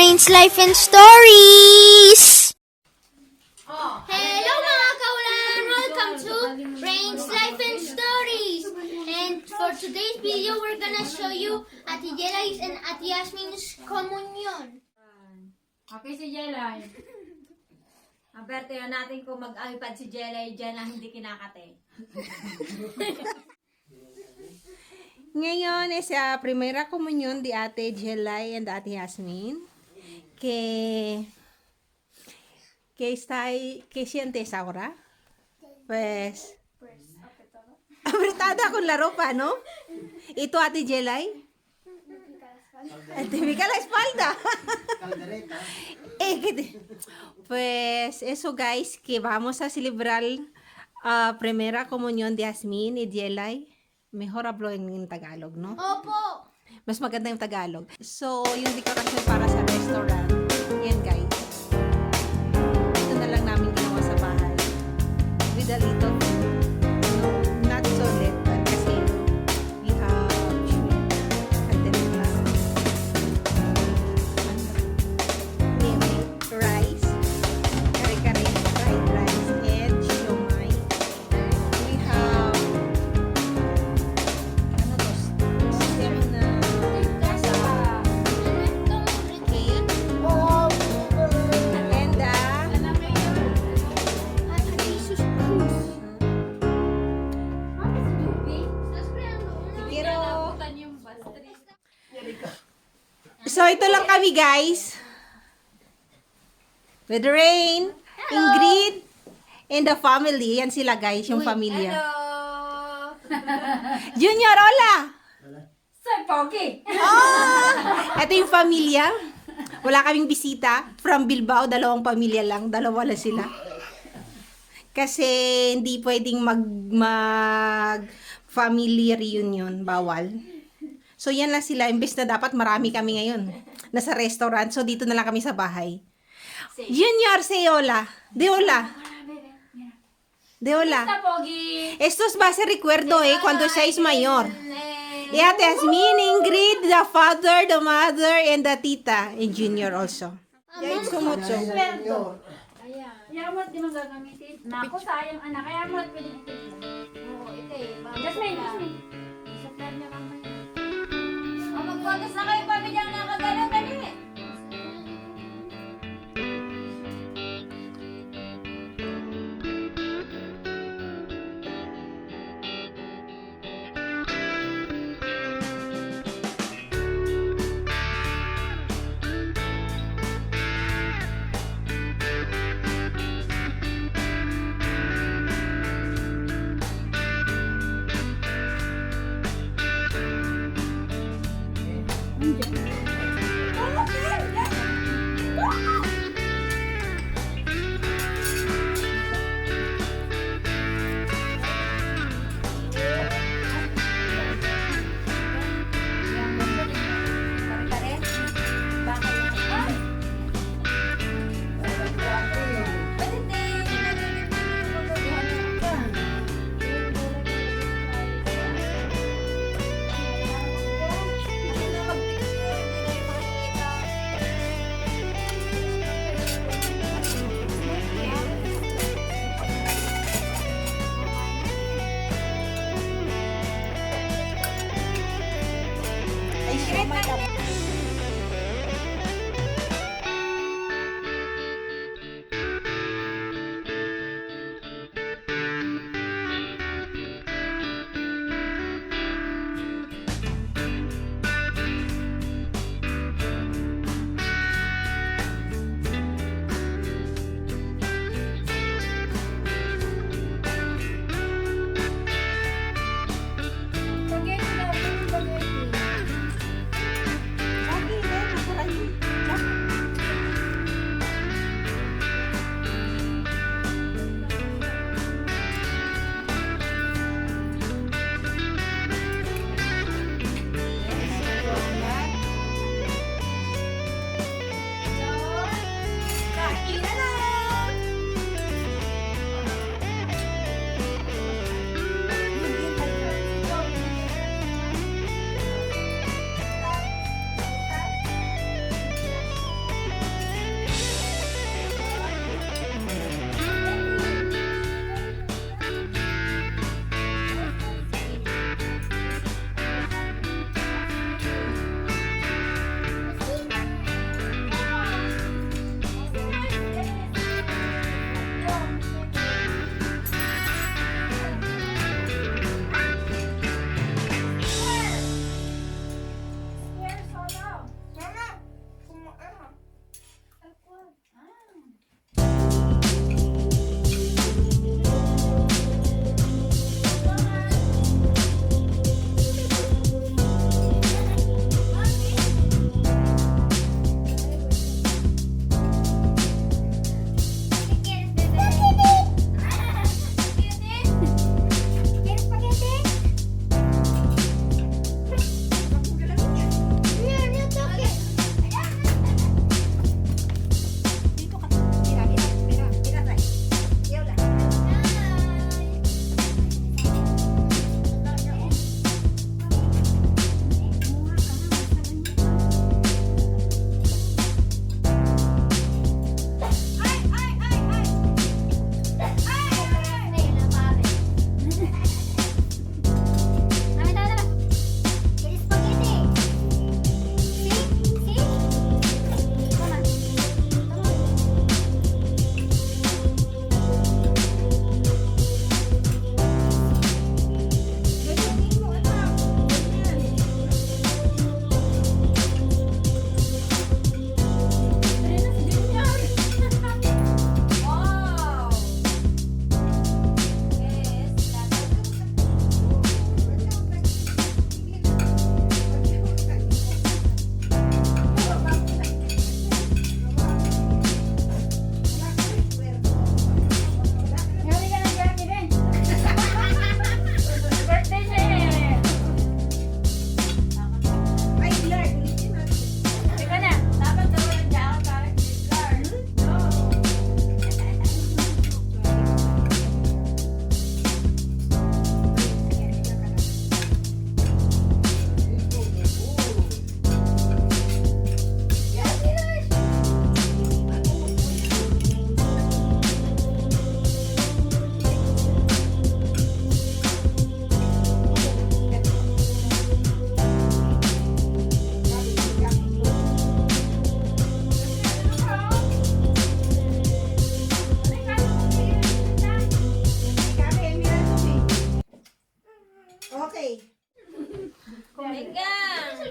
Rain's Life and Stories! Hello mga kaulan! Welcome to Rain's Life and Stories! And for today's video, we're gonna show you Ate Gelai's and Ate Jasmine's comunión. Okay si Gelai. Ang pertiyo natin kung mag-alipad si Gelai dyan na hindi kinakate. Ngayon is Primera comunión de Ate Gelai and Ate Jasmine. Que sientes ahora? Pues apretada con la ropa, ¿no? ¿Y tú, Ate Gelai? Te pica la espalda. Pues eso, guys, que vamos a celebrar Primera comunión de Jasmine y Gelai. Mejor hablo en Tagalog, no? Opo! Mas maganda yung Tagalog. So, yung dekorasyon para sa restaurant. Yan, guys. Ito na lang namin ginawa sa bahay. With a little, not so lit, but kasi we have may rice, kare-kare, fried rice, and siomai. We have So, ito lang kami, guys. With Rain, Ingrid, and the family. Yan sila, guys, yung pamilya. Hello! Junior, hola! Sir Pogi! Ito yung pamilya. Wala kaming bisita. From Bilbao, dalawang pamilya lang. Dalawa lang sila. Kasi hindi pwedeng mag family reunion. Bawal. So, yan lang sila. Imbes na dapat marami kami ngayon. Nasa restaurant. So, dito na lang kami sa bahay. Junior, say hola. De hola. De hola. Sir Pogi! Estos va a ser recuerdo, cuando seas mayor. Y Ate Jasmine, Ingrid, the father, the mother, and the tita. And Junior also. Yan, sumucho. Kaya mo di magagamitin. Naku, sayang anak. Kaya mo pwede ito. Oo, ito eh. Jasmine! Sa plan niya mamaya. Magwagas na kayo, pamilyang nakagalaw dali.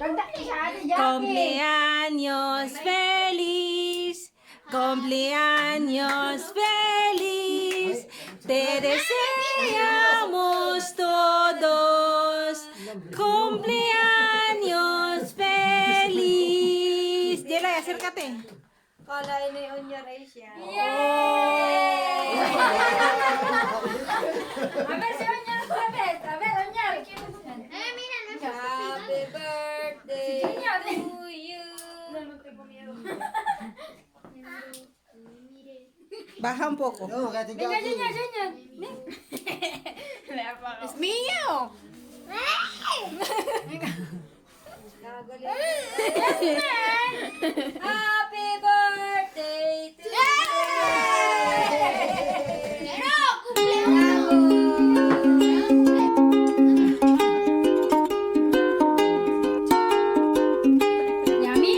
Pagdaki siya, Ate Jackie. Cumpleaños feliz, cumpleaños feliz, te deseamos todos cumpleaños feliz. Gelai, acércate. Kala ini Onya Raisya. Yay! A ver si Onyar sabes. A ver, Onyar. Mira, no es Happy birthday to you. Baja un poco. Venga, Junior. Es mío. Happy birthday to Pero, cumpleaños. Yummy?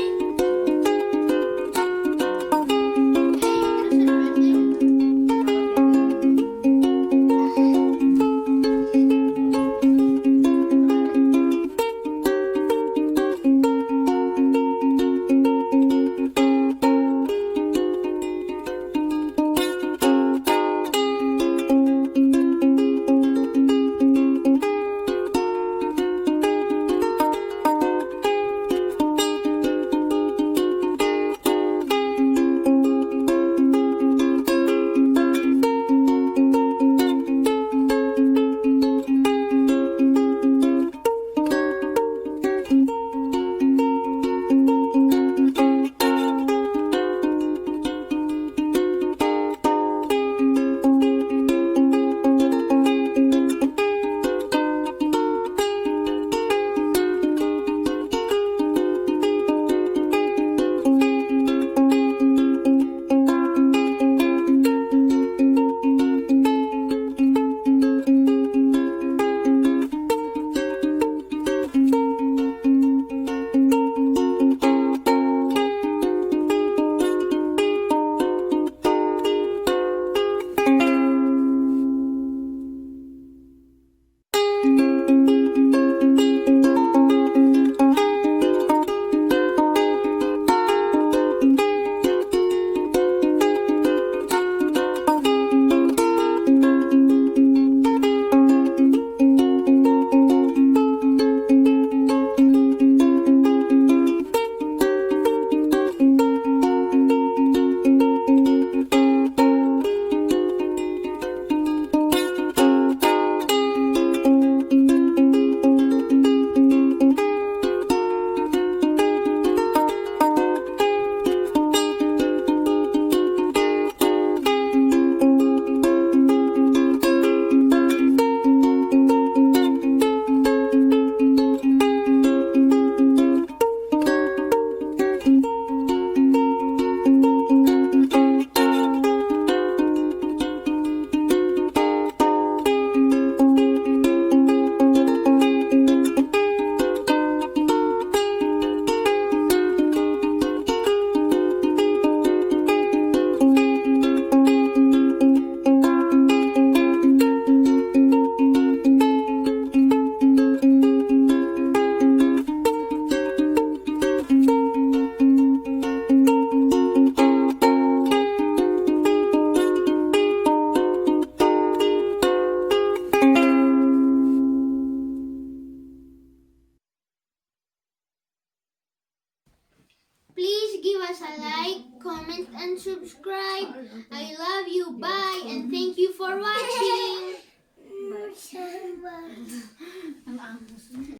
Please give us a like, comment, and subscribe. I love you. Bye, and thank you for watching.